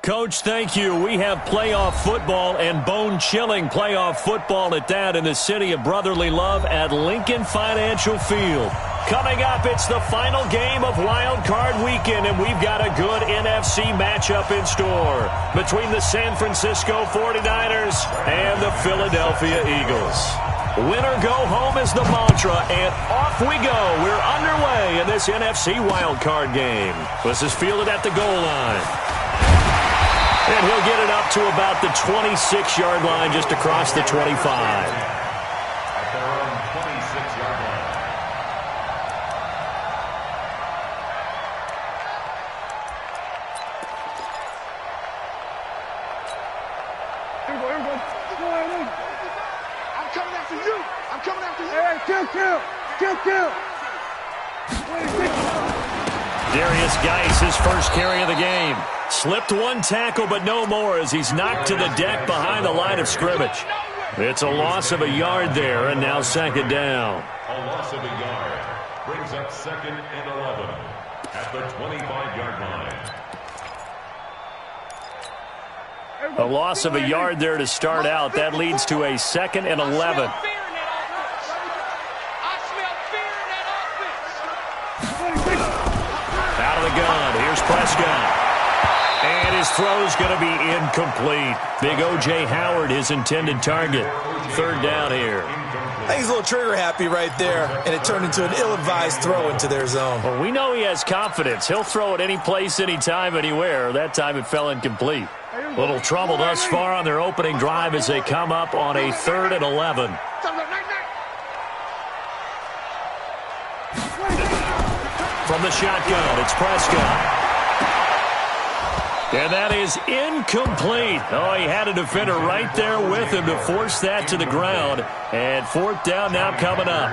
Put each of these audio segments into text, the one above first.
Coach, thank you. We have playoff football and bone-chilling playoff football at that in the city of brotherly love at Lincoln Financial Field. Coming up, it's the final game of Wild Card Weekend, and we've got a good NFC matchup in store between the San Francisco 49ers and the Philadelphia Eagles. Winner go home is the mantra, and off we go. We're underway in this NFC Wild Card game. This is fielded at the goal line. And he'll get it up to about the 26-yard line, just across the 25. At their own 26-yard line. Here we go. I'm coming after you. I'm coming after you. Hey, kill. Darius Geis, his first carry of the game. Slipped one tackle, but no more as he's knocked to the deck behind the line of scrimmage. It's a loss of a yard there, and now second down. A loss of a yard brings up 2nd and 11 at the 25-yard line. A loss of a yard there to start out. That leads to a 2nd and 11. Out of the gun. Here's Prescott. And his throw's going to be incomplete. Big O.J. Howard, his intended target. Third down here. I think he's a little trigger happy right there, and it turned into an ill-advised throw into their zone. Well, we know he has confidence. He'll throw it any place, anytime, anywhere. That time it fell incomplete. Little trouble thus far on their opening drive as they come up on a 3rd and 11. From the shotgun, it's Prescott. And that is incomplete. Oh, he had a defender right there with him to force that to the ground. And 4th down now coming up.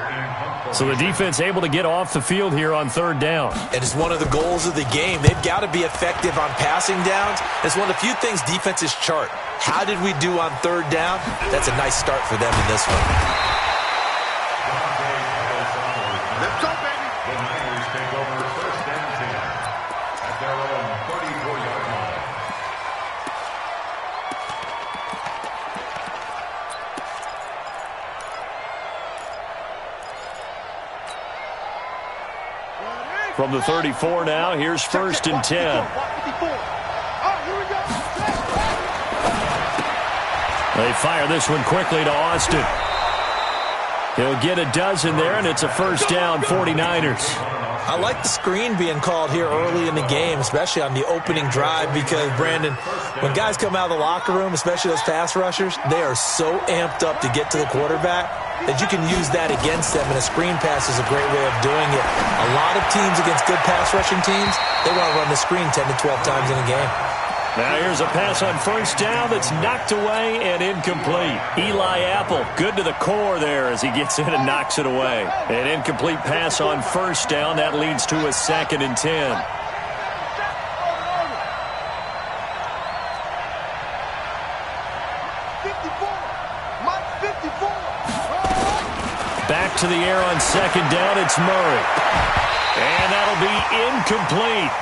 So the defense able to get off the field here on 3rd down. And it's one of the goals of the game. They've got to be effective on passing downs. It's one of the few things defenses chart. How did we do on 3rd down? That's a nice start for them in this one. Let's go, baby. The Niners take over 1st and 10 at their own 34-yard line. From the 34 now, here's 1st and 10. They fire this one quickly to Austin. He'll get a dozen there, and it's a 1st down, 49ers. I like the screen being called here early in the game, especially on the opening drive, because, Brandon, when guys come out of the locker room, especially those pass rushers, they are so amped up to get to the quarterback that you can use that against them, and a screen pass is a great way of doing it. A lot of teams against good pass rushing teams, they want to run the screen 10 to 12 times in a game. Now here's a pass on 1st down that's knocked away and incomplete. Eli Apple, good to the core there as he gets in and knocks it away. An incomplete pass on 1st down. That leads to a 2nd and 10. Back to the air on 2nd down. It's Murray. And that'll be incomplete.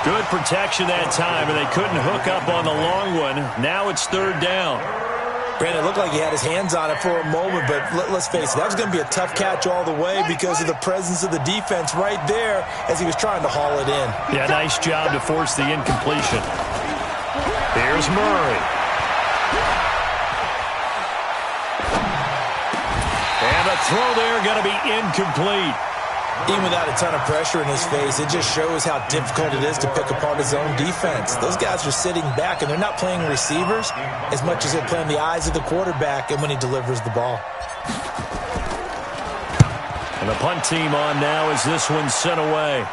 Good protection that time, and they couldn't hook up on the long one. Now it's 3rd down. Brandon, it looked like he had his hands on it for a moment, but let's face it, that was going to be a tough catch all the way because of the presence of the defense right there as he was trying to haul it in. Yeah, nice job to force the incompletion. Here's Murray. And the throw there going to be incomplete. Even without a ton of pressure in his face, it just shows how difficult it is to pick apart his own defense. Those guys are sitting back, and they're not playing receivers as much as they're playing the eyes of the quarterback and when he delivers the ball. And the punt team on now as this one's sent away.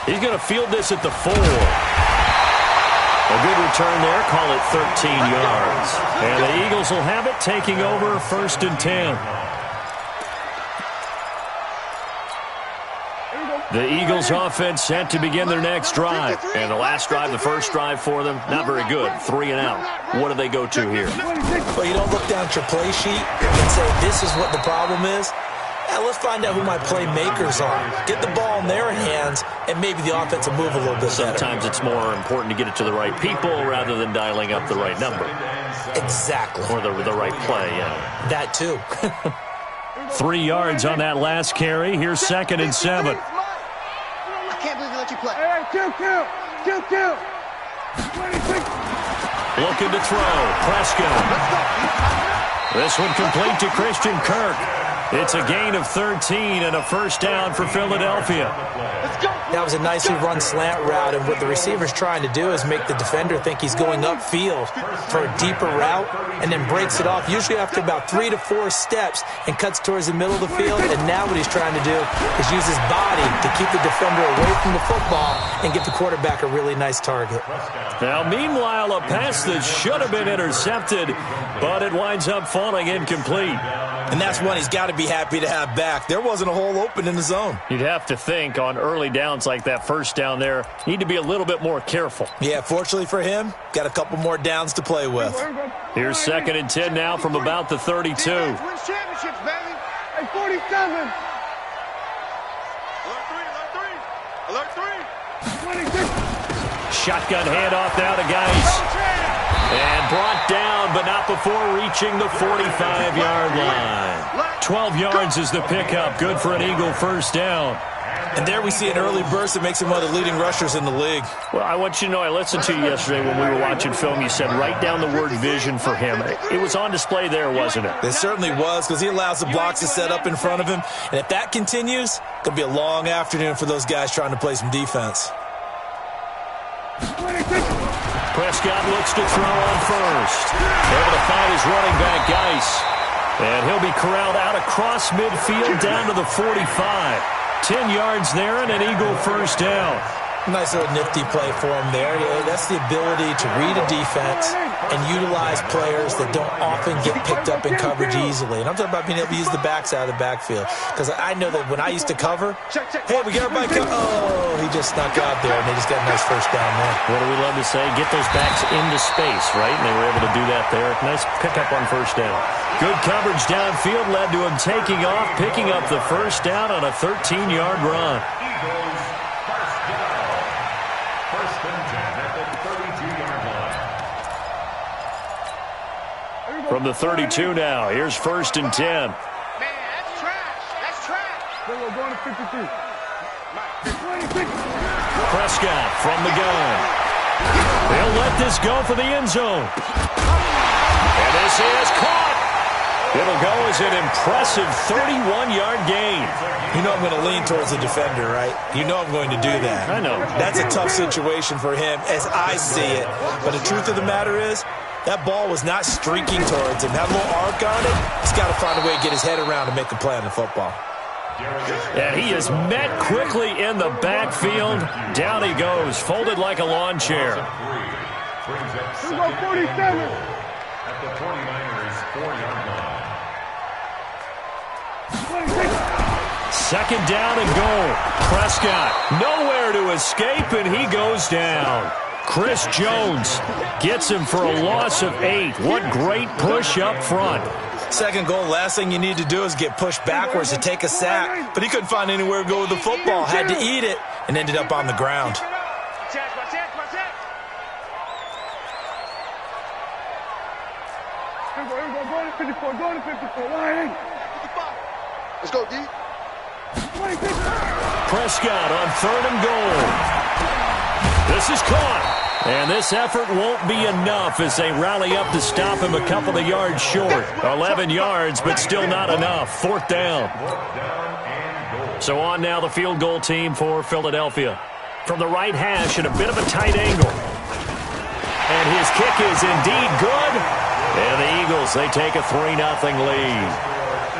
He's going to field this at the 4. A good return there, call it 13 yards. And the Eagles will have it, taking over 1st and 10. The Eagles offense set to begin their next drive. And the last drive, the first drive for them, not very good. 3 and out. What do they go to here? Well, you don't look down at your play sheet and say this is what the problem is. let's find out who my playmakers are. Get the ball in their hands, and maybe the offense will move a little bit better. Sometimes it's more important to get it to the right people rather than dialing up the right number. Exactly. Or the right play, yeah. That too. 3 yards on that last carry. Here's 2nd and 7. I can't believe they let you play. Hey, kill. 26. Looking to throw. Prescott. This one complete to Christian Kirk. It's a gain of 13 and a first down for Philadelphia. That was a nicely run slant route, and what the receiver's trying to do is make the defender think he's going upfield for a deeper route, and then breaks it off, usually after about 3 to 4 steps, and cuts towards the middle of the field. And now what he's trying to do is use his body to keep the defender away from the football and give the quarterback a really nice target. Now, meanwhile, a pass that should have been intercepted, but it winds up falling incomplete. And that's one he's got to be happy to have back. There wasn't a hole open in the zone. You'd have to think on early downs like that first down there, need to be a little bit more careful. Yeah, fortunately for him, got a couple more downs to play with. Here's 2nd and 10 now from about the 32. Wins championships, baby. Hey, 47. Alert 3. 26. Shotgun handoff now to Geis. And brought down, but not before reaching the 45-yard line. 12 yards is the pickup. Good for an Eagle first down. And there we see an early burst that makes him one of the leading rushers in the league. Well, I want you to know, I listened to you yesterday when we were watching film. You said write down the word vision for him. It was on display there, wasn't it? It certainly was, because he allows the blocks to set up in front of him. And if that continues, it's going to be a long afternoon for those guys trying to play some defense. Prescott looks to throw on first. Able to find his running back, Geis. And he'll be corralled out across midfield down to the 45. 10 yards there and an Eagle first down. Nice little nifty play for him there. Yeah, that's the ability to read a defense and utilize players that don't often get picked up in coverage easily. And I'm talking about being able to use the backs out of the backfield. Because I know that when I used to cover, hey, we got everybody cover. Oh, he just snuck out there, and they just got a nice first down there. What do we love to say? Get those backs into space, right? And they were able to do that there. Nice pickup on first down. Good coverage downfield led to him taking off, picking up the first down on a 13-yard run. From the 32 now, here's 1st and 10. Man, that's trash. We're going to 53. 26. Prescott from the gun. They'll let this go for the end zone. And this is caught. It'll go as an impressive 31-yard gain. You know I'm going to lean towards the defender, right? You know I'm going to do that. I know. That's a tough situation for him as I see it. But the truth of the matter is, that ball was not streaking towards him. That little arc on it, he's got to find a way to get his head around and make a play on the football. And he is met quickly in the backfield. Down he goes, folded like a lawn chair. Here we go, 47. At the 49ers 4-yard line. 2nd down and goal. Prescott nowhere to escape, and he goes down. Chris Jones gets him for a loss of 8. What great push up front. Second goal, last thing you need to do is get pushed backwards to take a sack. But he couldn't find anywhere to go with the football. Had to eat it and ended up on the ground. Going to 54. Line. Let's go, D. Prescott on 3rd and goal. This is caught. And this effort won't be enough as they rally up to stop him a couple of yards short. 11 yards, but still not enough. 4th down. So on now the field goal team for Philadelphia. From the right hash at a bit of a tight angle. And his kick is indeed good. And the Eagles, they take a 3-0 lead.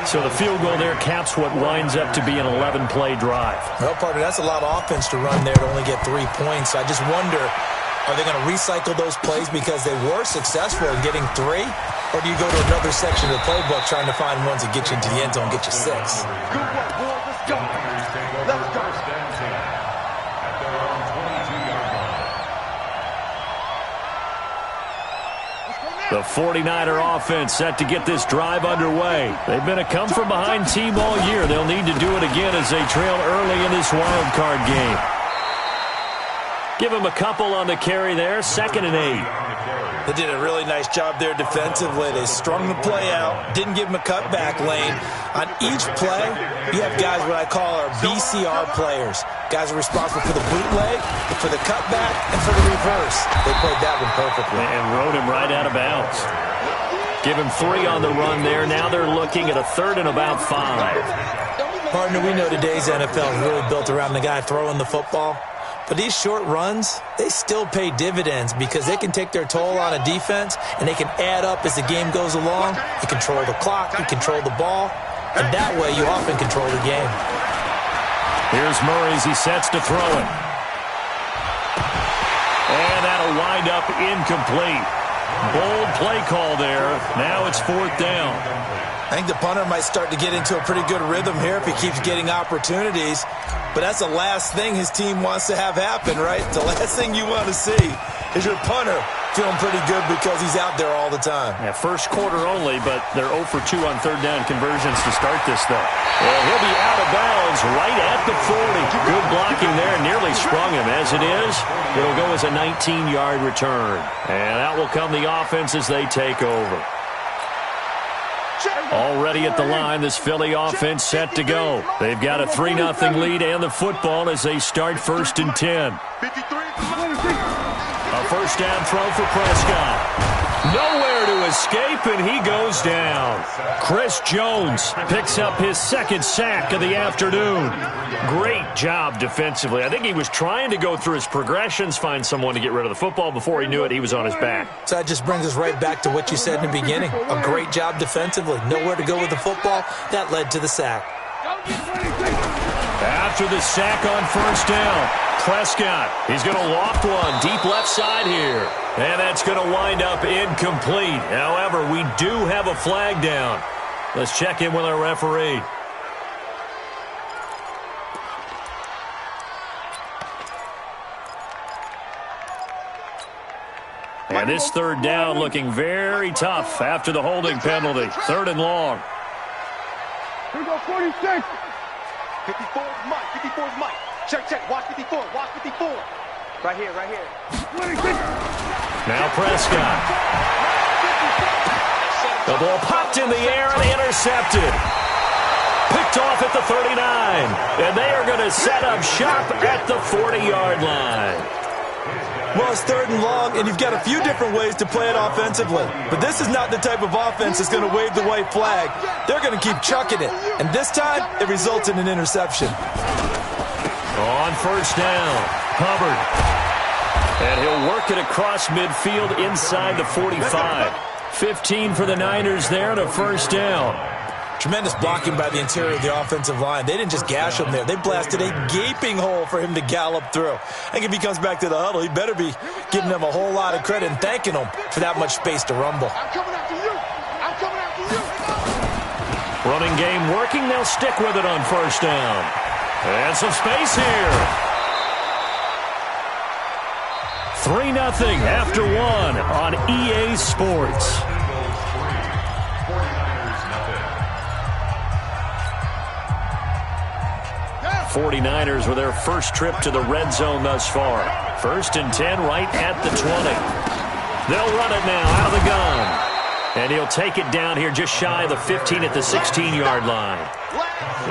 So the field goal there caps what winds up to be an 11-play drive. Well, partner, that's a lot of offense to run there to only get 3 points. I just wonder, are they going to recycle those plays because they were successful in getting 3? Or do you go to another section of the playbook trying to find ones that get you into the end zone, get you 6? Good work, boys. Let's go. Let's go. At their own 22-yard line. The 49er offense set to get this drive underway. They've been a come-from-behind team all year. They'll need to do it again as they trail early in this wild card game. Give them a couple on the carry there, 2nd and 8. They did a really nice job there defensively. They strung the play out, didn't give them a cutback lane. On each play, you have guys what I call our BCR players. Guys are responsible for the bootleg, for the cutback, and for the reverse. They played that one perfectly. And rode him right out of bounds. Give him 3 on the run there. Now they're looking at a 3rd and about 5. Partner, we know today's NFL is really built around the guy throwing the football. But these short runs, they still pay dividends because they can take their toll on a defense and they can add up as the game goes along. You control the clock, you control the ball, and that way you often control the game. Here's Murray as he sets to throw it. And that'll wind up incomplete. Bold play call there. Now it's 4th down. I think the punter might start to get into a pretty good rhythm here if he keeps getting opportunities. But that's the last thing his team wants to have happen, right? The last thing you want to see is your punter feeling pretty good because he's out there all the time. Yeah, first quarter only, but they're 0 for 2 on 3rd down conversions to start this, though. Well, he'll be out of bounds right at the 40. Good blocking there. Nearly sprung him. As it is, it'll go as a 19-yard return. And out will come the offense as they take over. Already at the line, this Philly offense set to go. They've got a 3-0 lead and the football as they start 1st and 10. A 1st down throw for Prescott. Nowhere to escape, and he goes down. Chris Jones picks up his 2nd sack of the afternoon. Great job defensively. I think he was trying to go through his progressions, find someone to get rid of the football. Before he knew it, he was on his back. So that just brings us right back to what you said in the beginning. A great job defensively. Nowhere to go with the football. That led to the sack. After the sack on 1st down, Prescott, he's going to loft one deep left side here. And that's going to wind up incomplete. However, we do have a flag down. Let's check in with our referee. And this 3rd down looking very tough after the holding penalty. 3rd and long. Here we go, 46. 54 is Mike. 54 is Mike. Check. Watch 54. Watch 54. Right here. 26. Now Prescott. The ball popped in the air and intercepted. Picked off at the 39. And they are going to set up shop at the 40-yard line. Well, it's 3rd and long, and you've got a few different ways to play it offensively. But this is not the type of offense that's going to wave the white flag. They're going to keep chucking it. And this time, it results in an interception. On 1st down, Hubbard. And he'll work it across midfield inside the 45. 15 for the Niners there and a 1st down. Tremendous blocking by the interior of the offensive line. They didn't just gash him there. They blasted a gaping hole for him to gallop through. I think if he comes back to the huddle, he better be giving them a whole lot of credit and thanking them for that much space to rumble. I'm coming after you. Running game working. They'll stick with it on 1st down. And some space here. 3-0 after 1 on EA Sports. 49ers with their first trip to the red zone thus far. 1st and 10 right at the 20. They'll run it now out of the gun. And he'll take it down here just shy of the 15 at the 16-yard line.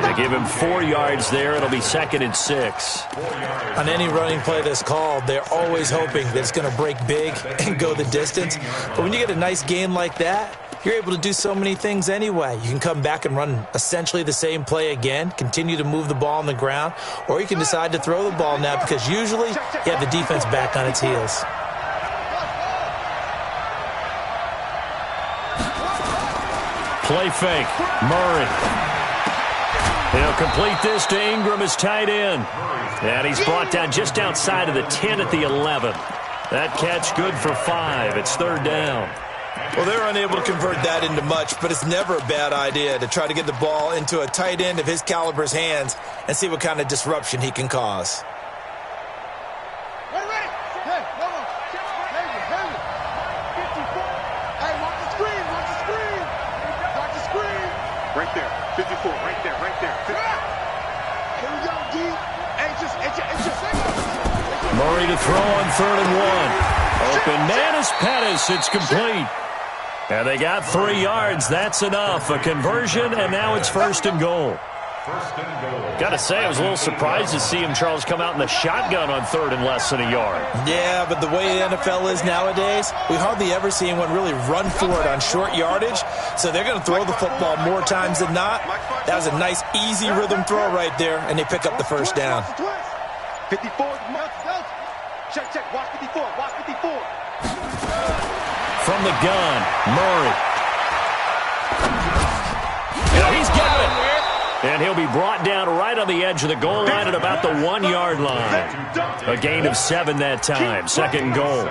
They give him 4 yards there. It'll be 2nd and 6. On any running play that's called, they're always hoping that it's going to break big and go the distance. But when you get a nice game like that, you're able to do so many things anyway. You can come back and run essentially the same play again, continue to move the ball on the ground, or you can decide to throw the ball now because usually you have the defense back on its heels. Play fake. Murray. He'll complete this to Ingram as tight end. And he's brought down just outside of the 10 at the 11. That catch good for 5. It's 3rd down. Well, they're unable to convert that into much, but it's never a bad idea to try to get the ball into a tight end of his caliber's hands and see what kind of disruption he can cause. Right there. 54. Right there. Right there. Here we go, D. Anxious. Murray to throw on 3rd and 1. Open Manus Pettis. It's complete. And they got 3 yards. That's enough. A conversion, and now it's 1st and goal. Got to say, I was a little surprised to see him, Charles, come out in the shotgun on 3rd and less than a yard. Yeah, but the way the NFL is nowadays, we hardly ever see anyone really run for it on short yardage. So they're going to throw the football more times than not. That was a nice, easy rhythm throw right there, and they pick up the 1st down. 54. Check. Watch 54. Watch 54. From the gun, Murray. Yeah, he's got it. And he'll be brought down right on the edge of the goal line at about the 1-yard line. A gain of 7 that time. 2nd and goal.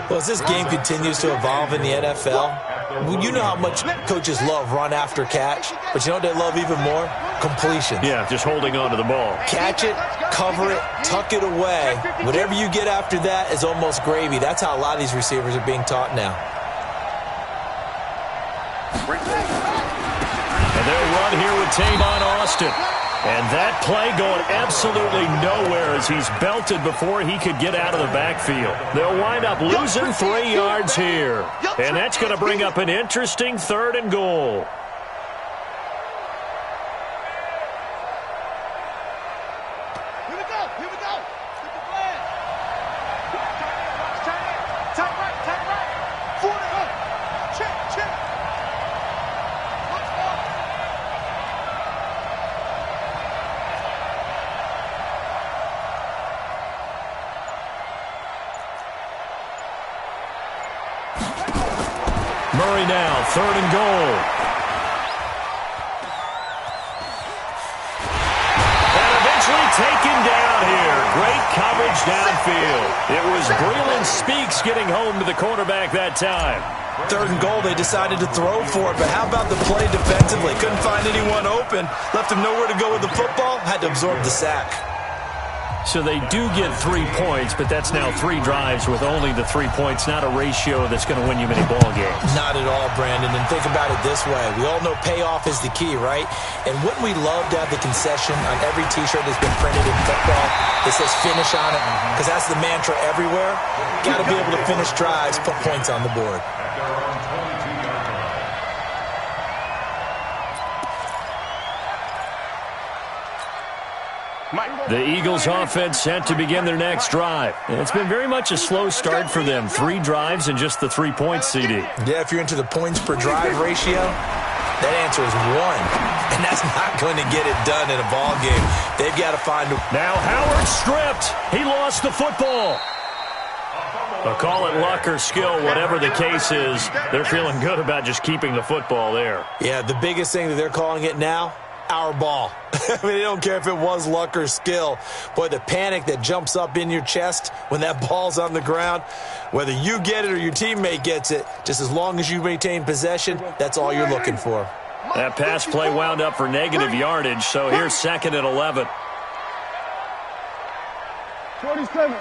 Well, as this game continues to evolve in the NFL, you know how much coaches love run after catch, but you know what they love even more? Completion. Yeah, just holding on to the ball. Catch it, cover it, tuck it away. Whatever you get after that is almost gravy. That's how a lot of these receivers are being taught now. And they'll run here with Tavon Austin. And that play going absolutely nowhere as he's belted before he could get out of the backfield. They'll wind up losing 3 yards here. And that's going to bring up an interesting 3rd and goal. Here we go. Get the flag. Tight right. 40. Check. Murray now, 3rd and goal. And eventually taken down here. Great coverage downfield. It was Breland Speaks getting home to the quarterback that time. 3rd and goal, they decided to throw for it, but how about the play defensively? Couldn't find anyone open. Left him nowhere to go with the football. Had to absorb the sack. So they do get 3 points, but that's now 3 drives with only the 3 points, not a ratio that's going to win you many ball games. Not at all, Brandon. And think about it this way. We all know payoff is the key, right? And wouldn't we love to have the concession on every T-shirt that's been printed in football that says finish on it? Because that's the mantra everywhere. Got to be able to finish drives, put points on the board. The Eagles offense set to begin their next drive. And it's been very much a slow start for them. 3 drives and just the 3 points, CD. Yeah, if you're into the points per drive ratio, that answer is 1. And that's not going to get it done in a ball game. They've got to find a... Now Howard stripped. He lost the football. They'll call it luck or skill, whatever the case is. They're feeling good about just keeping the football there. Yeah, the biggest thing that they're calling it now, our ball. I mean, they don't care if it was luck or skill. Boy, the panic that jumps up in your chest when that ball's on the ground, whether you get it or your teammate gets it, just as long as you maintain possession, that's all you're looking for. That pass play wound up for negative yardage, so here's 2nd and 11. 27.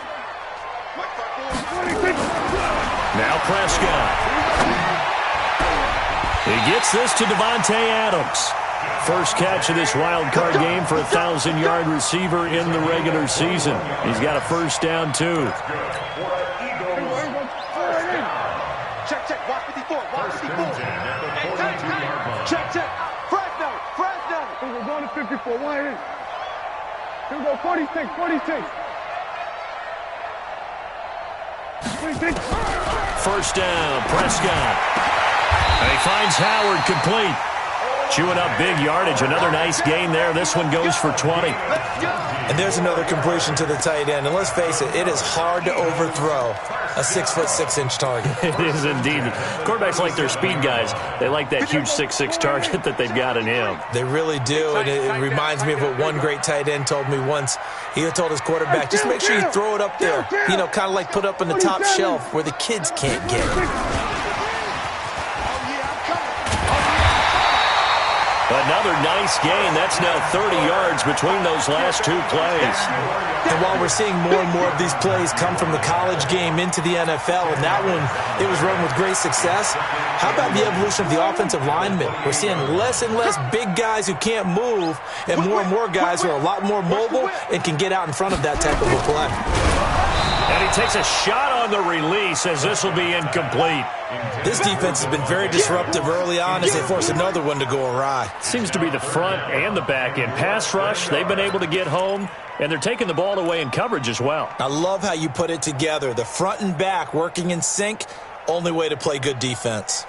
Now Prescott. He gets this to Devontae Adams. First catch of this wild card game for a 1,000-yard receiver in the regular season. He's got a 1st down, too. Check. Watch 54. Watch 54. Check. Fresno. We're going to 54. Here we go. 46. 1st down, Prescott. And he finds Howard complete. Chewing up big yardage. Another nice gain there. This one goes for 20. And there's another completion to the tight end. And let's face it is hard to overthrow a 6'6" target. It is indeed. Quarterbacks like their speed guys. They like that huge 6'6" target that they've got in him. They really do. And it reminds me of what one great tight end told me once. He told his quarterback, just make sure you throw it up there. You know, kind of like put up on the top shelf where the kids can't get it. Another nice gain. That's now 30 yards between those last two plays. And while we're seeing more and more of these plays come from the college game into the NFL, and that one, it was run with great success, how about the evolution of the offensive linemen? We're seeing less and less big guys who can't move and more guys who are a lot more mobile and can get out in front of that type of a play. And he takes a shot on the release as this will be incomplete. This defense has been very disruptive early on as they force another one to go awry. Seems to be the front and the back end. Pass rush, they've been able to get home, and they're taking the ball away in coverage as well. I love how you put it together. The front and back working in sync, only way to play good defense.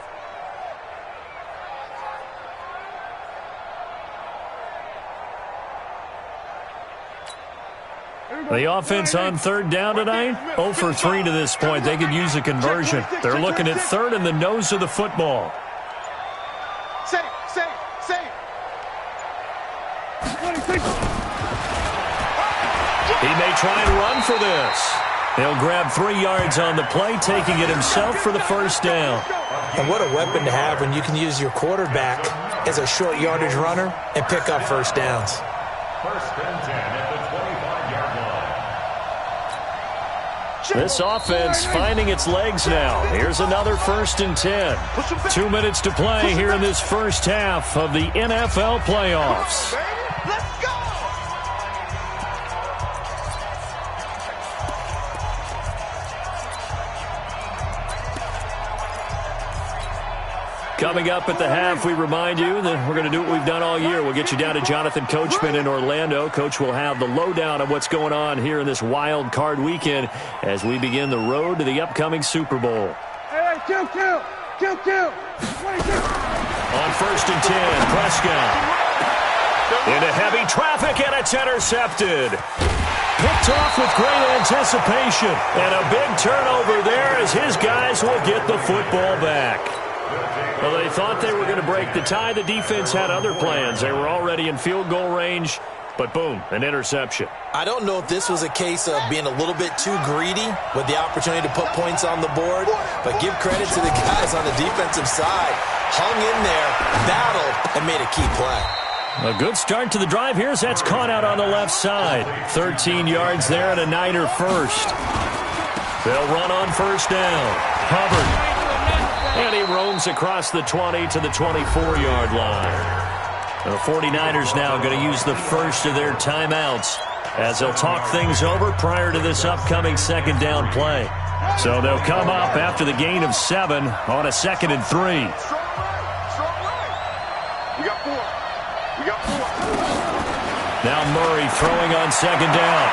The offense on third down tonight, 0 for 3 to this point. They could use a conversion. They're looking at third in the nose of the football. Safe. He may try and run for this. He'll grab 3 yards on the play, taking it himself for the first down. And what a weapon to have when you can use your quarterback as a short yardage runner and pick up first downs. First and 10 at the 25-yard line. This offense finding its legs now. Here's another first and 10. 2 minutes to play here in this first half of the NFL playoffs. Let's go! Coming up at the half, we remind you that we're going to do what we've done all year. We'll get you down to Jonathan Coachman in Orlando. Coach will have the lowdown of what's going on here in this wild card weekend as we begin the road to the upcoming Super Bowl. Hey, kill. On first and 10, Prescott. Into heavy traffic, and it's intercepted. Picked off with great anticipation. And a big turnover there as his guys will get the football back. Well, they thought they were going to break the tie. The defense had other plans. They were already in field goal range, but boom, an interception. I don't know if this was a case of being a little bit too greedy with the opportunity to put points on the board, but give credit to the guys on the defensive side. Hung in there, battled, and made a key play. A good start to the drive here as that's caught out on the left side. 13 yards there and a Niner first. They'll run on first down. Hubbard. And he roams across the 20 to the 24-yard line. The 49ers now going to use the first of their timeouts as they'll talk things over prior to this upcoming second down play. So they'll come up after the gain of 7 on a 2nd and 3. We got 4. Now Murray throwing on second down.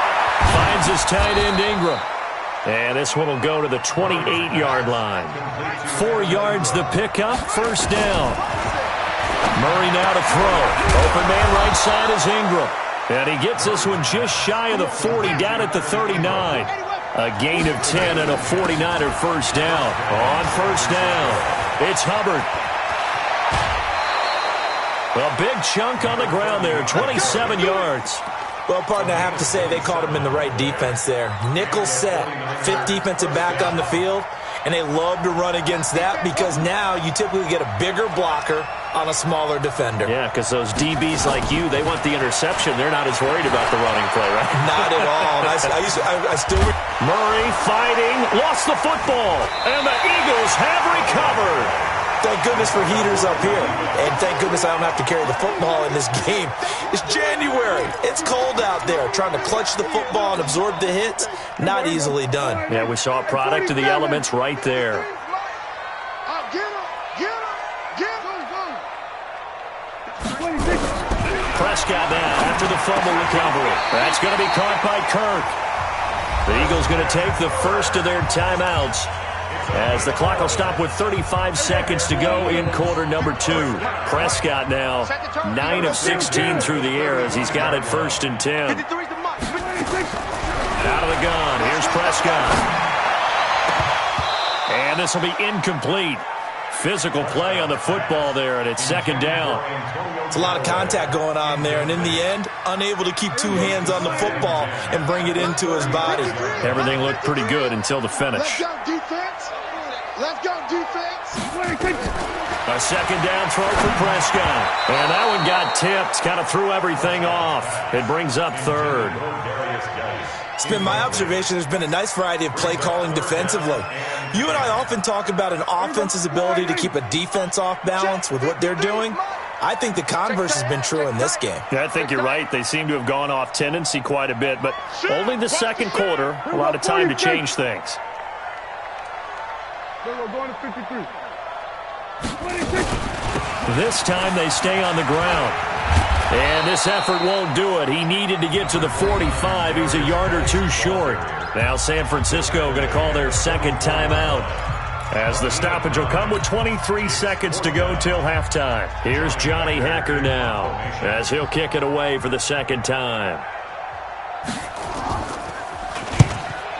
Finds his tight end Ingram. And this one will go to the 28-yard line. 4 yards the pickup, first down. Murray now to throw. Open man right side is Ingram. And he gets this one just shy of the 40, down at the 39. A gain of 10 and a 49er first down. On first down, it's Hubbard. A big chunk on the ground there, 27 yards. Well, partner, I have to say they caught him in the right defense there. Nickel set, 5th defensive back on the field, and they love to run against that because now you typically get a bigger blocker on a smaller defender. Yeah, because those DBs like you, they want the interception. They're not as worried about the running play, right? Not at all. I still... Murray fighting, lost the football, and the Eagles have recovered. Thank goodness for heaters up here. And thank goodness I don't have to carry the football in this game. It's January. It's cold out there. Trying to clutch the football and absorb the hits, not easily done. Yeah, we saw a product of the elements right there. Prescott now after the fumble recovery. That's going to be caught by Kirk. The Eagles going to take the first of their timeouts as the clock will stop with 35 seconds to go in quarter number 2. Prescott now 9 of 16 through the air as he's got it first and 10. Out of the gun, here's Prescott. And this will be incomplete. Physical play on the football there, and it's second down. It's a lot of contact going on there, and in the end, unable to keep 2 hands on the football and bring it into his body. Everything looked pretty good until the finish. Let's go, defense. A second down throw for Prescott. And that one got tipped. Kind of threw everything off. It brings up third. It's been my observation there's been a nice variety of play calling defensively. You and I often talk about an offense's ability to keep a defense off balance with what they're doing. I think the converse has been true in this game. Yeah, I think you're right. They seem to have gone off tendency quite a bit, but only the second quarter, a lot of time to change things. Going to 53. This time they stay on the ground. And this effort won't do it. He needed to get to the 45. He's a yard or two short. Now San Francisco going to call their second timeout, as the stoppage will come with 23 seconds to go till halftime. Here's Johnny Hacker now, as he'll kick it away for the second time.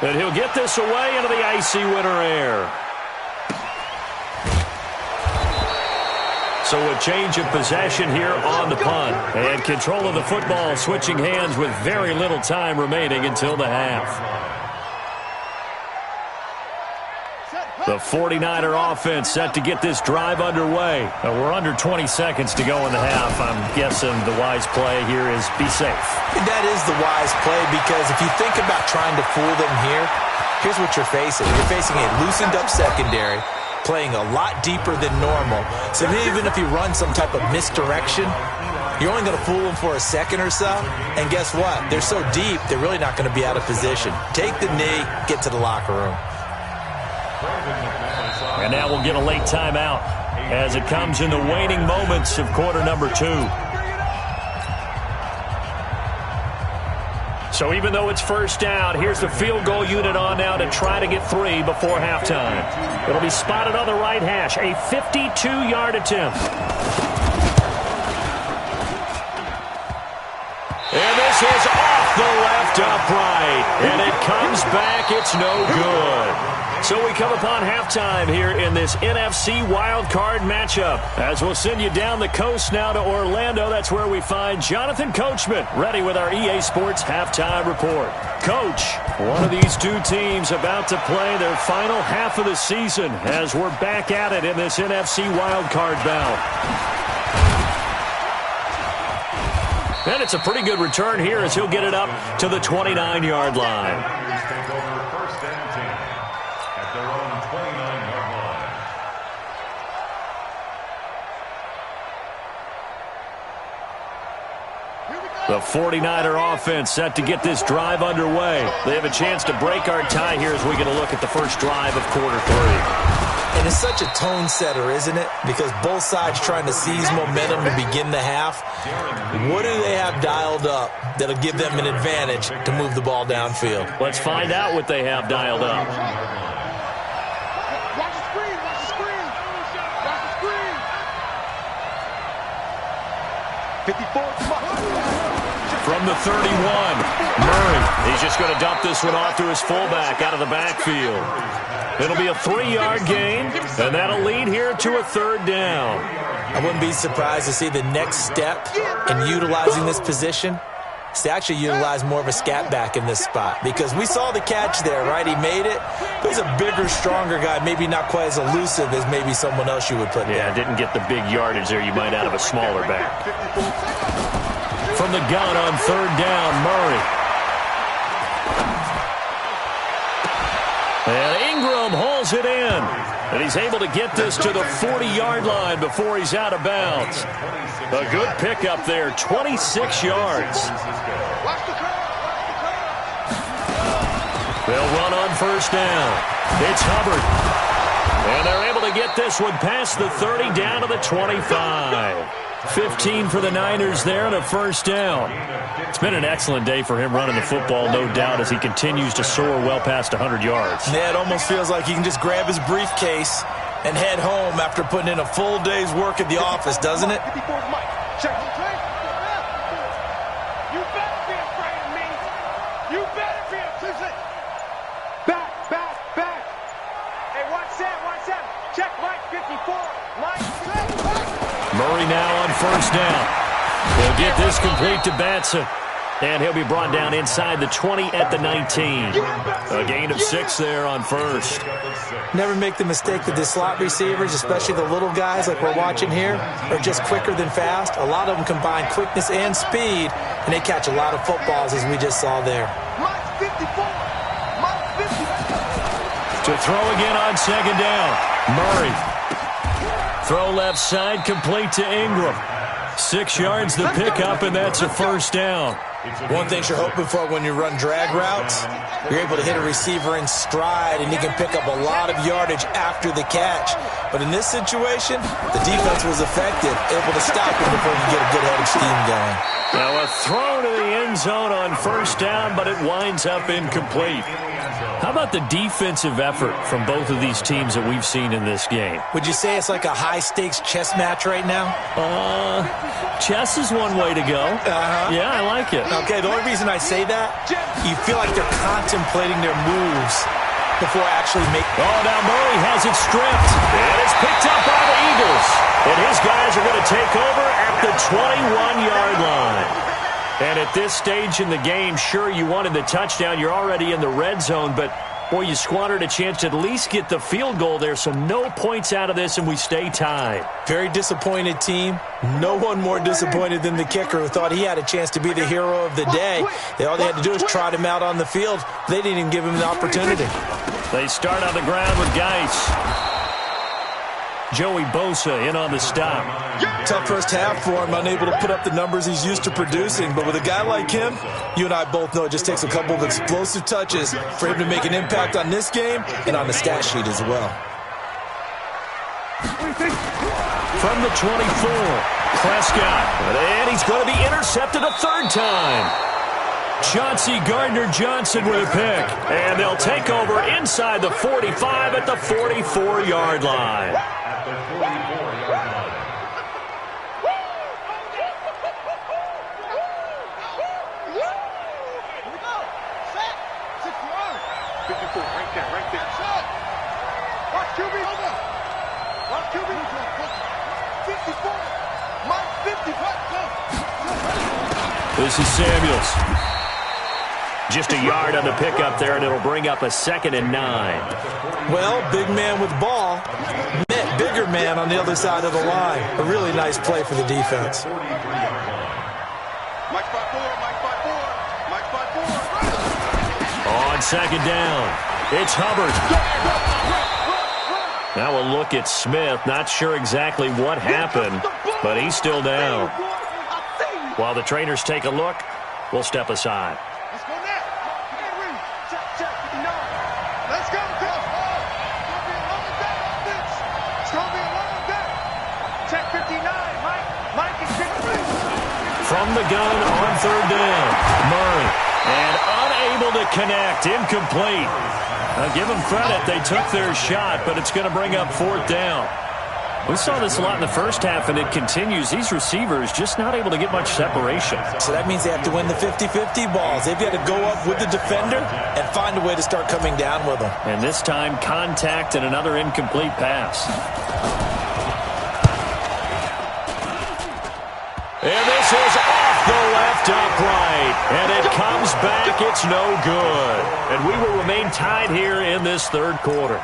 And he'll get this away into the icy winter air. So a change of possession here on the punt. And control of the football switching hands with very little time remaining until the half. The 49er offense set to get this drive underway. We're under 20 seconds to go in the half. I'm guessing the wise play here is be safe. That is the wise play, because if you think about trying to fool them here, here's what you're facing. You're facing a loosened up secondary, playing a lot deeper than normal. So even if you run some type of misdirection, you're only going to fool them for a second or so. And guess what? They're so deep, they're really not going to be out of position. Take the knee, get to the locker room. And now we'll get a late timeout as it comes in the waning moments of quarter number 2. So even though it's first down, here's the field goal unit on now to try to get 3 before halftime. It'll be spotted on the right hash, a 52-yard attempt. And this is off the left upright, and it comes back. It's no good. So we come upon halftime here in this NFC wildcard matchup, as we'll send you down the coast now to Orlando. That's where we find Jonathan Coachman, ready with our EA Sports halftime report. Coach, one of these two teams about to play their final half of the season as we're back at it in this NFC wildcard bout. And it's a pretty good return here as he'll get it up to the 29-yard line. The 49er offense set to get this drive underway. They have a chance to break our tie here as we get a look at the first drive of quarter 3. And it's such a tone setter, isn't it? Because both sides trying to seize momentum to begin the half. What do they have dialed up that'll give them an advantage to move the ball downfield? Let's find out what they have dialed up. Watch the screen, watch the screen. Watch the screen. 54. From the 31, Murray. He's just going to dump this one off to his fullback out of the backfield. It'll be a 3-yard gain, and that'll lead here to a third down. I wouldn't be surprised to see the next step in utilizing this position is to actually utilize more of a scat back in this spot, because we saw the catch there, right? He made it, but he's a bigger, stronger guy, maybe not quite as elusive as maybe someone else you would put there. Yeah, didn't get the big yardage there you might out of a smaller back. From the gun on third down, Murray. And Ingram hauls it in. And he's able to get this to the 40-yard line before he's out of bounds. A good pickup there, 26 yards. They'll run on first down. It's Hubbard. And they're able to get this one past the 30 down to the 25. 15 for the Niners there and a first down. It's been an excellent day for him running the football, no doubt, as he continues to soar well past 100 yards. Yeah, it almost feels like he can just grab his briefcase and head home after putting in a full day's work at the office, doesn't it? Check. You better be afraid of me. You better be afraid. Back. Hey, watch that. Check Mike 54. Murray now on first down. They'll get this complete to Batson. And he'll be brought down inside the 20 at the 19. A gain of 6 there on first. Never make the mistake that the slot receivers, especially the little guys like we're watching here, are just quicker than fast. A lot of them combine quickness and speed, and they catch a lot of footballs, as we just saw there. To throw again on second down. Murray. Throw left side, complete to Ingram. 6 yards the pickup, and that's a first down. One thing you're hoping for when you run drag routes, you're able to hit a receiver in stride, and he can pick up a lot of yardage after the catch. But in this situation, the defense was effective, able to stop him before he could get a good head of steam going. Now a throw to the end zone on first down, but it winds up incomplete. How about the defensive effort from both of these teams that we've seen in this game? Would you say it's like a high-stakes chess match right now? Chess is one way to go. Yeah, I like it. Okay, the only reason I say that, you feel like they're contemplating their moves before actually making. Oh, now Murray has it stripped. And it's picked up by the Eagles. And his guys are going to take over at the 21-yard line. And at this stage in the game, sure, you wanted the touchdown. You're already in the red zone, but, boy, you squandered a chance to at least get the field goal there, so no points out of this, and we stay tied. Very disappointed team. No one more disappointed than the kicker, who thought he had a chance to be the hero of the day. All they had to do was trot him out on the field. They didn't even give him the opportunity. They start on the ground with Geis. Joey Bosa in on the stop. Tough first half for him, unable to put up the numbers he's used to producing. But with a guy like him, you and I both know it just takes a couple of explosive touches for him to make an impact on this game and on the stat sheet as well. From the 24, Prescott. And he's going to be intercepted a third time. Chauncey Gardner-Johnson with a pick. And they'll take over inside the 45 at the 44-yard line. This is Samuels. Just a yard on the pickup there, and it'll bring up a 2nd and 9. Well, big man with ball met bigger man on the other side of the line. A really nice play for the defense. On second down, it's Hubbard. Now we'll look at Smith. Not sure exactly what happened, but he's still down. While the trainers take a look, we'll step aside. From the gun on third down, Murray. And unable to connect, incomplete. Now give them credit, they took their shot, but it's going to bring up 4th down. We saw this a lot in the first half, and it continues. These receivers just not able to get much separation. So that means they have to win the 50-50 balls. They've got to go up with the defender and find a way to start coming down with them. And this time, contact and another incomplete pass. And this is off the left upright. And it comes back. It's no good. And we will remain tied here in this third quarter.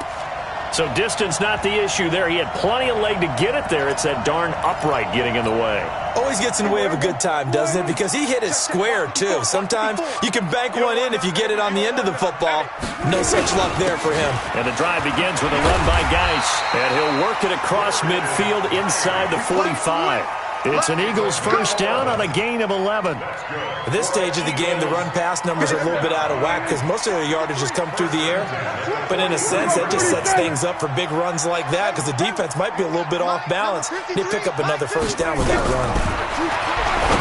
So distance not the issue there. He had plenty of leg to get it there. It's that darn upright getting in the way. Always gets in the way of a good time, doesn't it? Because he hit it square, too. Sometimes you can bank one in if you get it on the end of the football. No such luck there for him. And the drive begins with a run by Geis. And he'll work it across midfield inside the 45. It's an Eagles first down on a gain of 11. At this stage of the game, the run-pass numbers are a little bit out of whack because most of their yardage has come through the air. But in a sense, that just sets things up for big runs like that because the defense might be a little bit off balance. They pick up another first down with that run.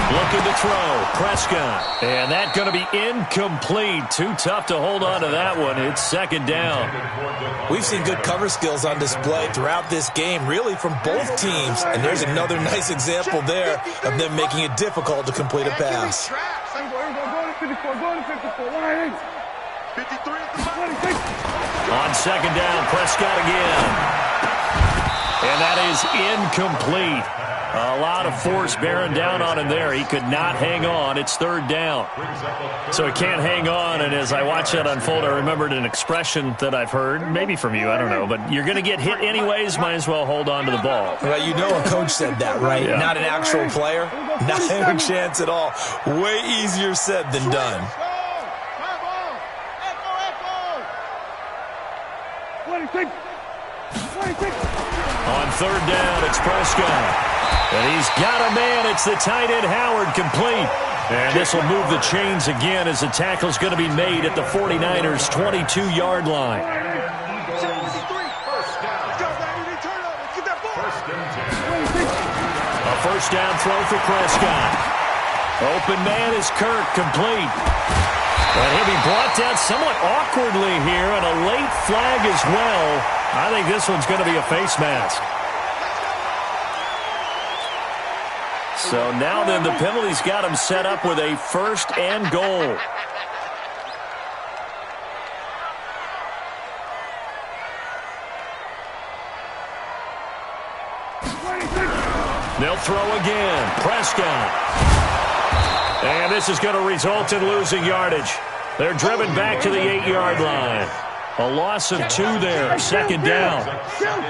Looking to throw, Prescott. And that's going to be incomplete. Too tough to hold on to that one. It's 2nd down. We've seen good cover skills on display throughout this game, really from both teams. And there's another nice example there of them making it difficult to complete a pass. On 2nd down, Prescott again. And that is incomplete. A lot of force bearing down on him there. He could not hang on. It's third down. So he can't hang on, and as I watch that unfold, I remembered an expression that I've heard, maybe from you, I don't know, but you're going to get hit anyways, might as well hold on to the ball. Well, you know a coach said that, right? Yeah. Not an actual player. Not a chance at all. Way easier said than done. On third down, it's Prescott. And he's got a man. It's the tight end, Howard, complete. And this will move the chains again as the tackle's going to be made at the 49ers' 22-yard line. A first down throw for Prescott. Open man is Kirk, complete. And he'll be brought down somewhat awkwardly here, and a late flag as well. I think this one's going to be a face mask. So now then the penalty's got him set up with a first and goal. They'll throw again. Prescott. And this is going to result in losing yardage. They're driven back to the 8-yard line. A loss of 2 there. Second down.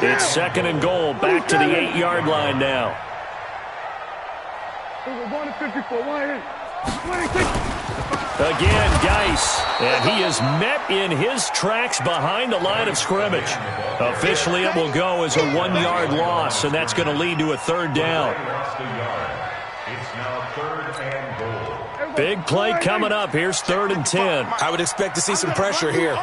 It's second and goal. Back to the 8-yard line now. Again, Geis. And he is met in his tracks behind the line of scrimmage. Officially, it will go as a 1-yard loss, and that's going to lead to a third down. It's now third and goal. Big play coming up. Here's 3rd and 10. I would expect to see some pressure here.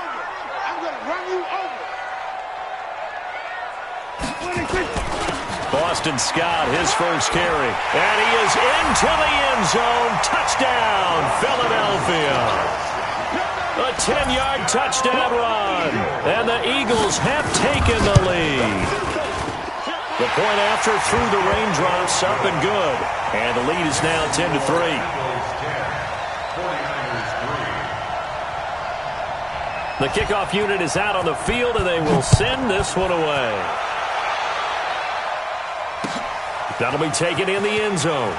Boston Scott, his first carry. And he is into the end zone. Touchdown, Philadelphia. A 10-yard touchdown run. And the Eagles have taken the lead. The point after through the raindrops, up and good. And the lead is now 10-3. The kickoff unit is out on the field, and they will send this one away. That'll be taken in the end zone.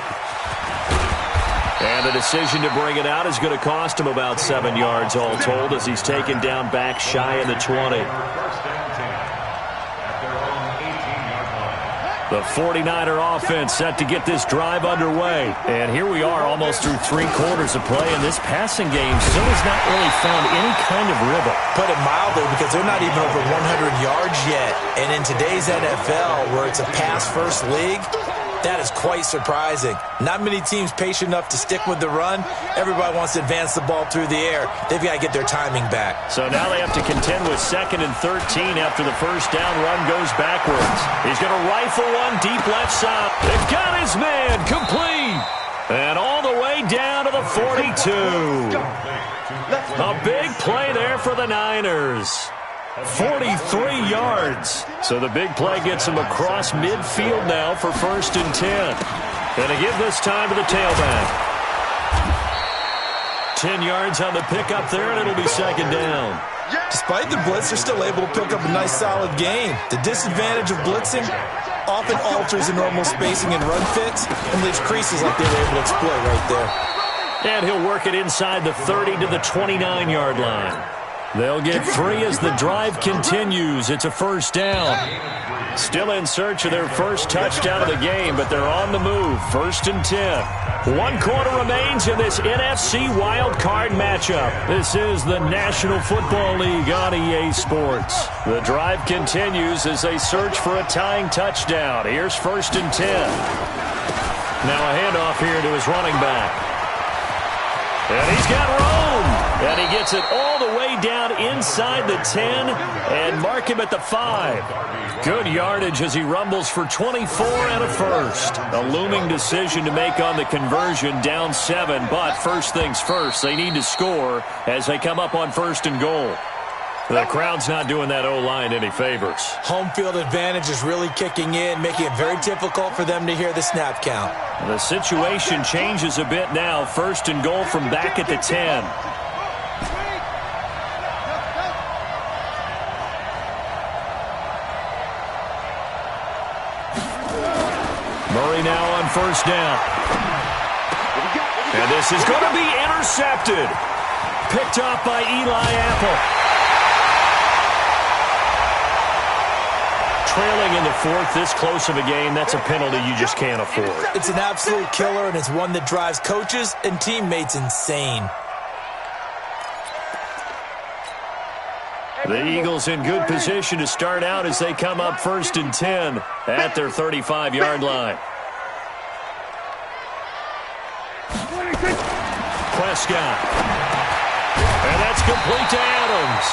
And the decision to bring it out is going to cost him about 7 yards all told as he's taken down back shy of the 20. The 49er offense set to get this drive underway. And here we are almost through 3 quarters of play, and this passing game still has not really found any kind of rhythm. Put it mildly, because they're not even over 100 yards yet. And in today's NFL, where it's a pass-first league, that is quite surprising. Not many teams patient enough to stick with the run. Everybody wants to advance the ball through the air. They've got to get their timing back. So now they have to contend with 2nd and 13 after the first down run goes backwards. He's going to rifle one deep left side. They've got his man complete. And all the way down to the 42. A big play there for the Niners. 43 yards. So the big play gets him across midfield now for 1st and 10. Going to give this time to the tailback. 10 yards on the pickup there, and it'll be 2nd down. Despite the blitz, they're still able to pick up a nice solid gain. The disadvantage of blitzing often alters the normal spacing and run fits and leaves creases like they were able to exploit right there. And he'll work it inside the 30 to the 29-yard line. They'll get 3 as the drive continues. It's a first down. Still in search of their first touchdown of the game, but they're on the move. 1st and 10. 1 quarter remains in this NFC wild card matchup. This is the National Football League on EA Sports. The drive continues as they search for a tying touchdown. Here's 1st and 10. Now a handoff here to his running back. And he's got room. And he gets it all the way down inside the 10 and mark him at the 5. Good yardage as he rumbles for 24 and a first. A looming decision to make on the conversion, down 7. But first things first, they need to score as they come up on 1st and goal. The crowd's not doing that O-line any favors. Home field advantage is really kicking in, making it very difficult for them to hear the snap count. The situation changes a bit now. 1st and goal from back at the 10. Murray now first down. And this is going to be intercepted. Picked off by Eli Apple. Trailing in the fourth, this close of a game, that's a penalty you just can't afford. It's an absolute killer, and it's one that drives coaches and teammates insane. The Eagles in good position to start out as they come up 1st and 10 at their 35-yard line. Prescott. And that's complete to Adams.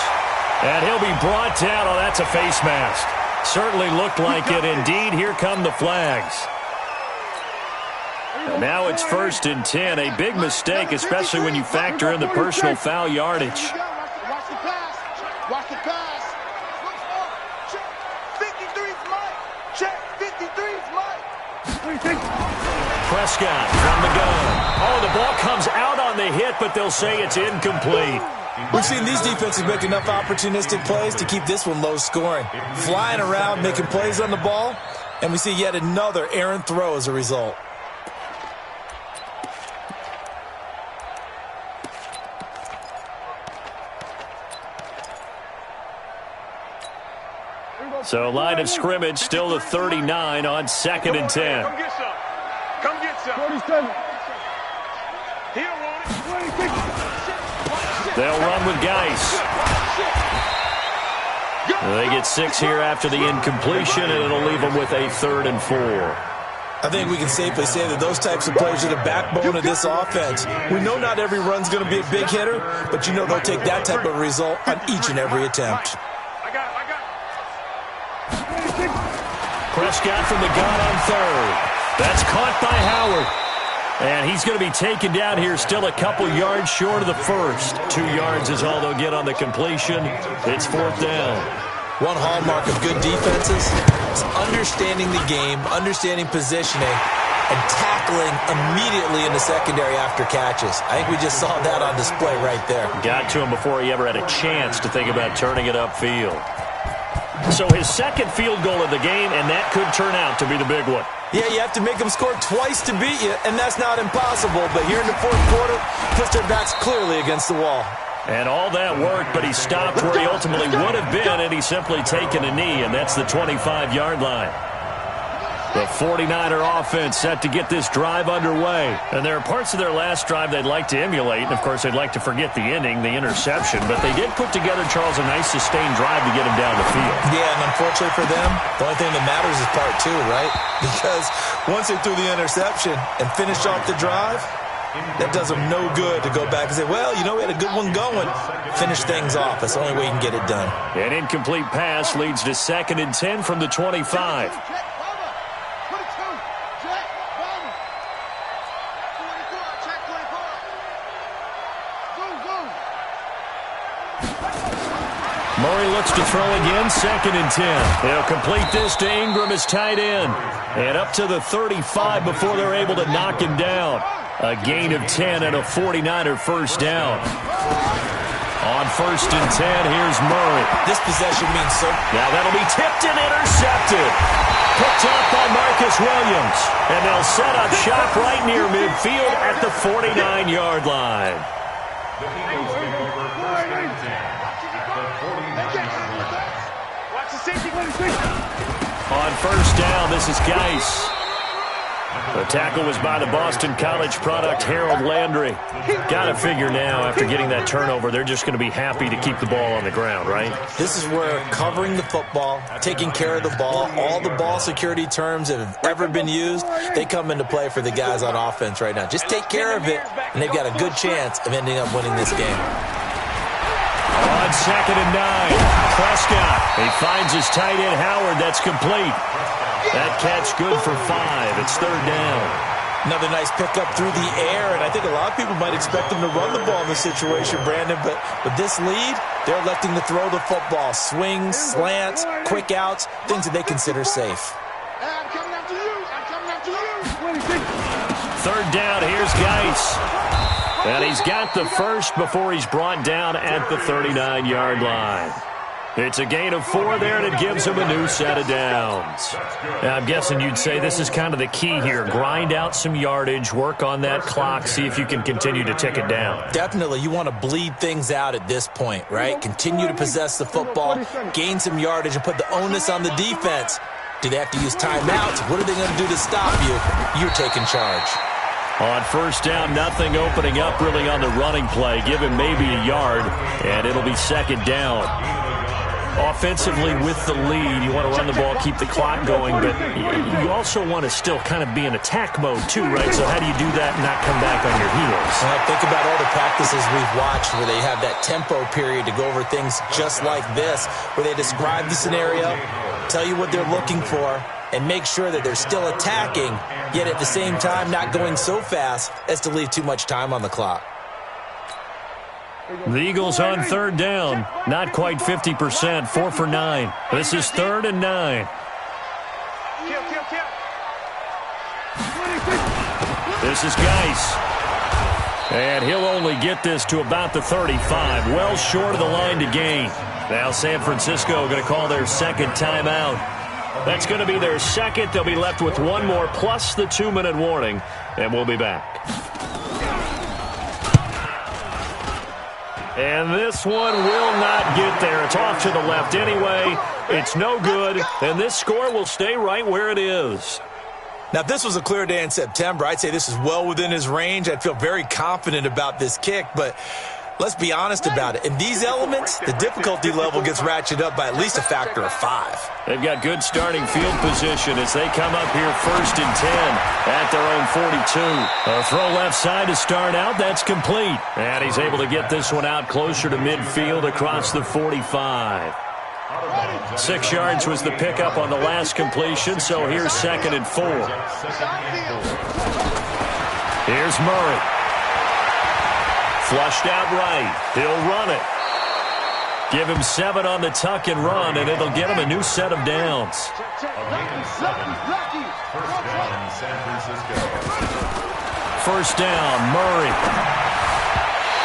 And he'll be brought down. Oh, that's a face mask. Certainly looked like it. Indeed, here come the flags. And now it's 1st and 10. A big mistake, especially when you factor in the personal foul yardage. Watch the pass. Watch the pass. 53's Mike. Check. 53's Mike. Prescott from the gun. Oh, the ball comes out on the hit, but they'll say it's incomplete. We've seen these defenses make enough opportunistic plays to keep this one low scoring. Flying around, making plays on the ball, and we see yet another errant throw as a result. So line of scrimmage still the 39 on 2nd and 10. Come get some. Come get some. 47. Here, They'll run with Geis. They get 6 here after the incompletion, and it'll leave them with a 3rd and 4. I think we can safely say that those types of players are the backbone of this offense. We know not every run's going to be a big hitter, but you know they'll take that type of result on each and every attempt. Prescott from the gun on 3rd. That's caught by Howard. And he's going to be taken down here, still a couple yards short of the first. 2 yards is all they'll get on the completion. It's 4th down. One hallmark of good defenses is understanding the game, understanding positioning, and tackling immediately in the secondary after catches. I think we just saw that on display right there. Got to him before he ever had a chance to think about turning it upfield. So his 2nd field goal of the game, and that could turn out to be the big one. Yeah, you have to make them score twice to beat you, and that's not impossible. But here in the 4th quarter, puts their backs clearly against the wall. And all that worked, but he stopped where he ultimately would have been, and he's simply taken a knee, and that's the 25-yard line. The 49er offense set to get this drive underway. And there are parts of their last drive they'd like to emulate. And, of course, they'd like to forget the inning, the interception. But they did put together, Charles, a nice sustained drive to get him down the field. Yeah, and unfortunately for them, the only thing that matters is part 2, right? Because once they threw the interception and finished off the drive, that does them no good to go back and say, well, you know, we had a good one going. Finish things off. That's the only way you can get it done. An incomplete pass leads to 2nd and 10 from the 25. Murray looks to throw again, 2nd and 10. They'll complete this to Ingram as tight end. And up to the 35 before they're able to knock him down. A gain of 10 and a 49er first down. On 1st and 10, here's Murray. This possession means so. Now that'll be tipped and intercepted. Picked up by Marcus Williams. And they'll set up shop right near midfield at the 49-yard line. On 1st down, this is Geis. The tackle was by the Boston College product, Harold Landry. Got to figure now, after getting that turnover, they're just going to be happy to keep the ball on the ground, right? This is where covering the football, taking care of the ball, all the ball security terms that have ever been used, they come into play for the guys on offense right now. Just take care of it, and they've got a good chance of ending up winning this game. On 2nd and 9, Prescott. He finds his tight end, Howard. That's complete. That catch good for 5. It's 3rd down. Another nice pickup through the air, and I think a lot of people might expect them to run the ball in this situation, Brandon, but with this lead, they're electing to throw the football. Swings, slants, quick outs, things that they consider safe. I'm coming after you. I'm coming after you. 3rd down, here's Geis. And he's got the first before he's brought down at the 39-yard line. It's a gain of 4 there, and it gives them a new set of downs. Now, I'm guessing you'd say this is kind of the key here. Grind out some yardage, work on that clock, see if you can continue to tick it down. Definitely. You want to bleed things out at this point, right? Continue to possess the football, gain some yardage, and put the onus on the defense. Do they have to use timeouts? What are they going to do to stop you? You're taking charge. On first down, nothing opening up really on the running play. Give him maybe a yard, and it'll be second down. Offensively with the lead, you want to run the ball, keep the clock going, but you also want to still kind of be in attack mode too, right? So how do you do that and not come back on your heels? Well, think about all the practices we've watched where they have that tempo period to go over things just like this, where they describe the scenario, tell you what they're looking for, and make sure that they're still attacking, yet at the same time not going so fast as to leave too much time on the clock. The Eagles on third down, not quite 50%, 4 for 9. This is 3rd and 9. This is Geis. And he'll only get this to about the 35, well short of the line to gain. Now San Francisco going to call their second timeout. That's going to be their second. They'll be left with one more plus the 2-minute warning, and we'll be back. And this one will not get there. It's off to the left anyway. It's no good, and this score will stay right where it is. Now, if this was a clear day in September, I'd say this is well within his range. I'd feel very confident about this kick, but let's be honest about it. In these elements, the difficulty level gets ratcheted up by at least a factor of 5. They've got good starting field position as they come up here 1st and 10 at their own 42. A throw left side to start out. That's complete. And he's able to get this one out closer to midfield across the 45. 6 yards was the pickup on the last completion, so here's 2nd and 4. Here's Murray. Flushed out right. He'll run it. Give him 7 on the tuck and run, and it'll get him a new set of downs. First down, Murray.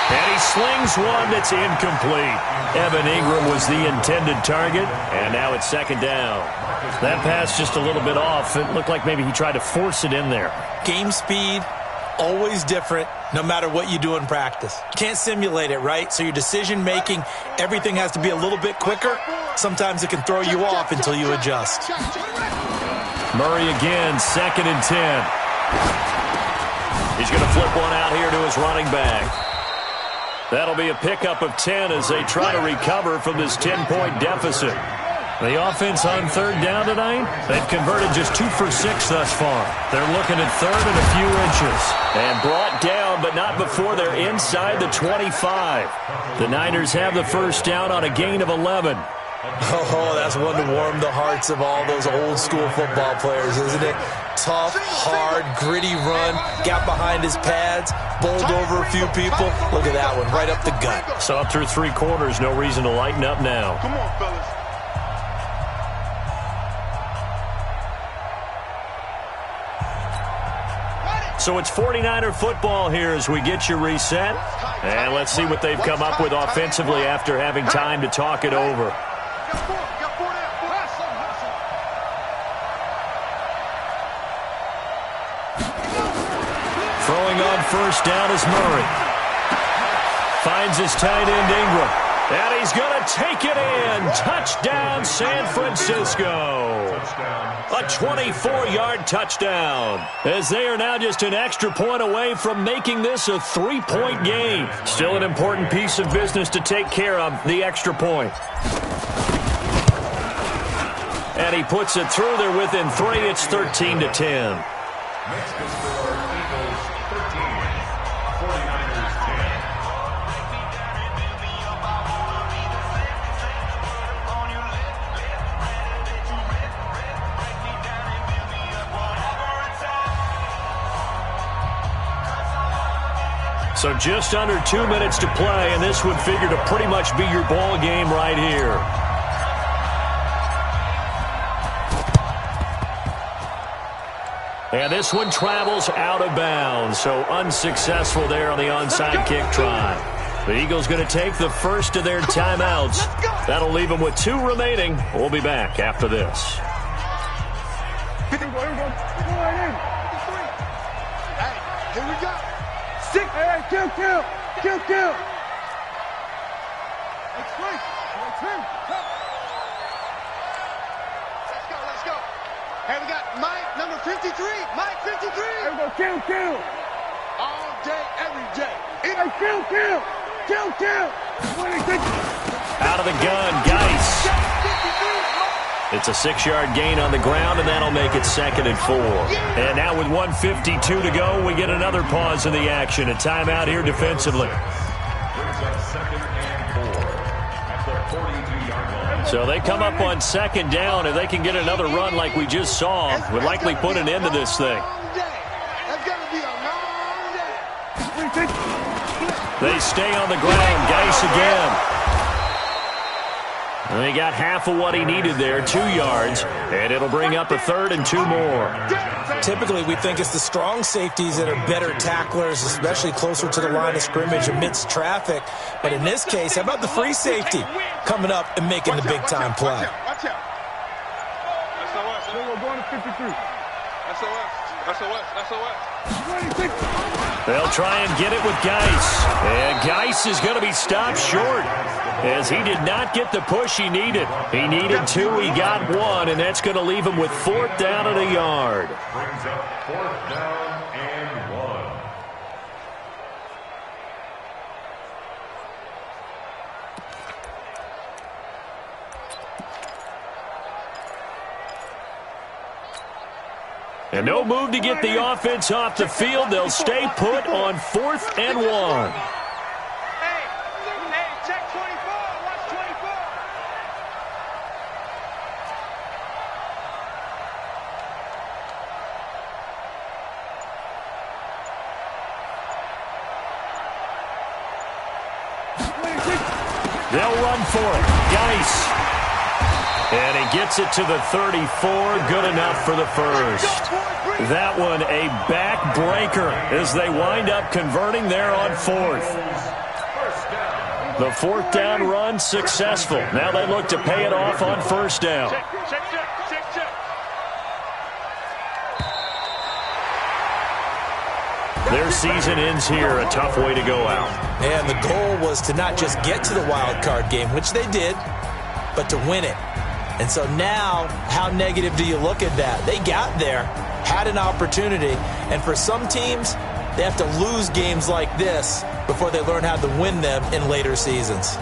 And he slings one that's incomplete. Evan Ingram was the intended target, and now it's 2nd down. That pass just a little bit off. It looked like maybe he tried to force it in there. Game speed, always different, no matter what you do in practice. You can't simulate it, right? So your decision-making, everything has to be a little bit quicker. Sometimes it can throw you off until you adjust. Murray again, 2nd and 10. He's going to flip one out here to his running back. That'll be a pickup of 10 as they try to recover from this 10-point deficit. The offense on third down tonight, they've converted just 2 for 6 thus far. They're looking at 3rd and a few inches. And brought down, but not before they're inside the 25. The Niners have the first down on a gain of 11. Oh, that's one to warm the hearts of all those old-school football players, isn't it? Tough, hard, gritty run, got behind his pads, bowled over a few people. Look at that one, right up the gut. So up through 3 quarters, no reason to lighten up now. Come on, fellas. So it's 49er football here as we get you reset. And let's see what they've come up with offensively after having time to talk it over. Throwing on first down is Murray. Finds his tight end Ingram. And he's going to take it in. Touchdown, San Francisco. A 24-yard touchdown. As they are now just an extra point away from making this a 3-point game. Still an important piece of business to take care of, the extra point. And he puts it through there within 3. It's 13 to 10. So just under 2 minutes to play, and this would figure to pretty much be your ball game right here. And this one travels out of bounds, so unsuccessful there on the onside kick try. The Eagles going to take the first of their timeouts. That'll leave them with 2 remaining. We'll be back after this. Hey, here we go. 6. Hey, kill. Let's go. Hey, we got Mike, number 53. Mike, 53. Here we go, kill. All day, every day. Hey, kill. Out of the gun, Geis. It's a 6-yard gain on the ground, and that'll make it 2nd and 4. And now with 1:52 to go, we get another pause in the action. A timeout here defensively. So they come up on 2nd down. If they can get another run like we just saw, would likely put an end to this thing. They stay on the ground. Geis again. And they got half of what he needed there, 2 yards, and it'll bring up a 3rd and 2 more. Typically, we think it's the strong safeties that are better tacklers, especially closer to the line of scrimmage amidst traffic. But in this case, how about the free safety coming up and making the big-time play? Watch out. We're going to 53. SOS. They'll try and get it with Geis. And Geis is going to be stopped short as he did not get the push he needed. He needed 2, he got 1, and that's going to leave him with 4th down and a yard. Brings up 4th down and 1. And no move to get the offense off the field. They'll stay put on 4th and 1. Hey, check 24. Watch 24. They'll run for it. Geis. And he gets it to the 34. Good enough for the first. That one a backbreaker as they wind up converting there on 4th. The 4th down run successful. Now they look to pay it off on 1st down. Check. Their season ends here. A tough way to go out. And the goal was to not just get to the wild card game, which they did, but to win it. And so now, how negative do you look at that? They got there, had an opportunity, and for some teams, they have to lose games like this before they learn how to win them in later seasons.